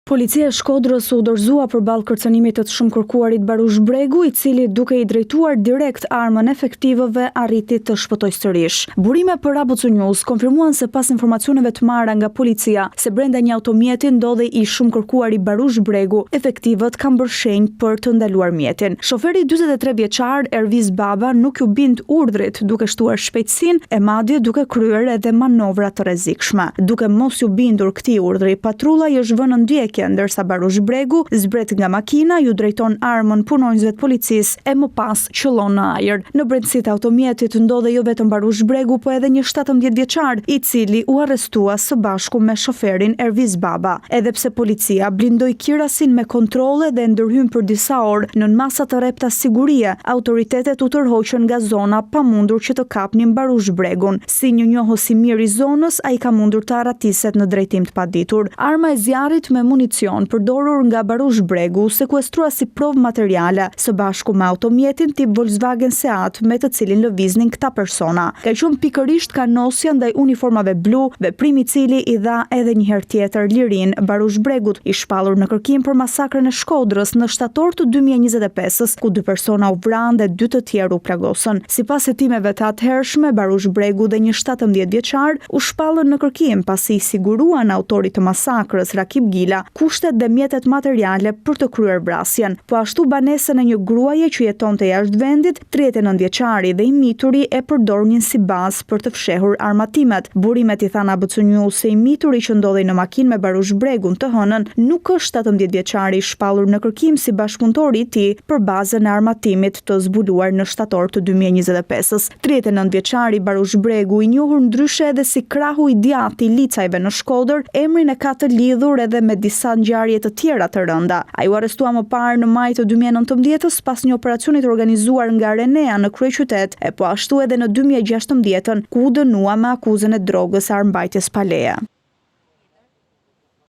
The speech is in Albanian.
Policia e Shkodrës u dorëzua përballë kërcënimit të shumë kërkuarit Barush Bregu, i cili duke i drejtuar direkt armën efektivëve arriti të shpëtojë sërish. Burime për ABC News konfirmuan se pas informacioneve të marra nga policia se brenda një automjeti ndodhej i shumë kërkuari Barush Bregu, efektivët kanë bërë shenjë për të ndaluar mjetin. Shoferi 43 vjeçar Erviz Baba nuk u bind urdhrit duke shtuar shpejtësinë e madje duke kryer edhe manovra të rrezikshme. Duke mos u bindur këtij urdhri, patrulla i është vënë në ndjekje ndërsa Barush Bregu zbret nga makina, ju drejton armën punonjësve të policisë e më pas qëllon në ajër. Në brendësitë e automjetit ndodhej jo vetëm Barush Bregu, po edhe një 17 vjeçar, i cili u arrestua së bashku me shoferin Erviz Baba. Edhe pse policia blindoi Kirasin me kontrolle dhe ndërhyn për disa orë nën masa të rrepta sigurie, autoritetet u tërhoqën nga zona pa mundur që të kapnin Barush Bregun. Si një njohës i mirë i zonës, ai ka mundur të arratiset në drejtim të paditur. Arma e zjarrit me municion përdorur nga Barush Bregu sekuestrua si provë materiale, së bashku me automjetin tip Volkswagen Seat me të cilin lëviznin këta persona. Ka qenë pikërisht kanosja ndaj uniformave blu, veprim i cili i dha edhe një herë tjetër lirinë Barush Bregut, i shpallur në kërkim për masakrën e Shkodrës në shtator të 2025-s, ku 2 persona u vranë dhe 2 të tjerë u plagosën. Sipas hetimeve të atëhershme, Barush Bregu dhe një 17 vjeçar u shpallën në kërkim pasi i siguruan autorit të masakrës Rakib Gila kushtet dhe mjetet materiale për të kryer vrasjen. Po ashtu banesën e një gruaje që jetonte jashtë vendit, 39 vjeçari dhe i mituri e përdornin si bazë për të fshehur armatimet. Burimet i thanë ABC News se i mituri që ndodhej në makinë me Barush Bregun të hënën nuk është 17 vjeçari shpallur në kërkim si bashkëpunëtori i tij për bazën e armatimit të zbuluar në shtator të 2025-s. 39 vjeçari Barush Bregu, i njohur ndryshe edhe si krahu i djathtë i licajve në Shkodër, emrin e ka të lidhur edhe me disa ngjarje të tjera të rënda. Ai u arrestua më parë në maj të 2019-s pas një operacioni të organizuar nga Renea në kryeqytet, e po ashtu edhe në 2016-ën, ku u dënua me akuzën e drogës së armbajtjes pa leje.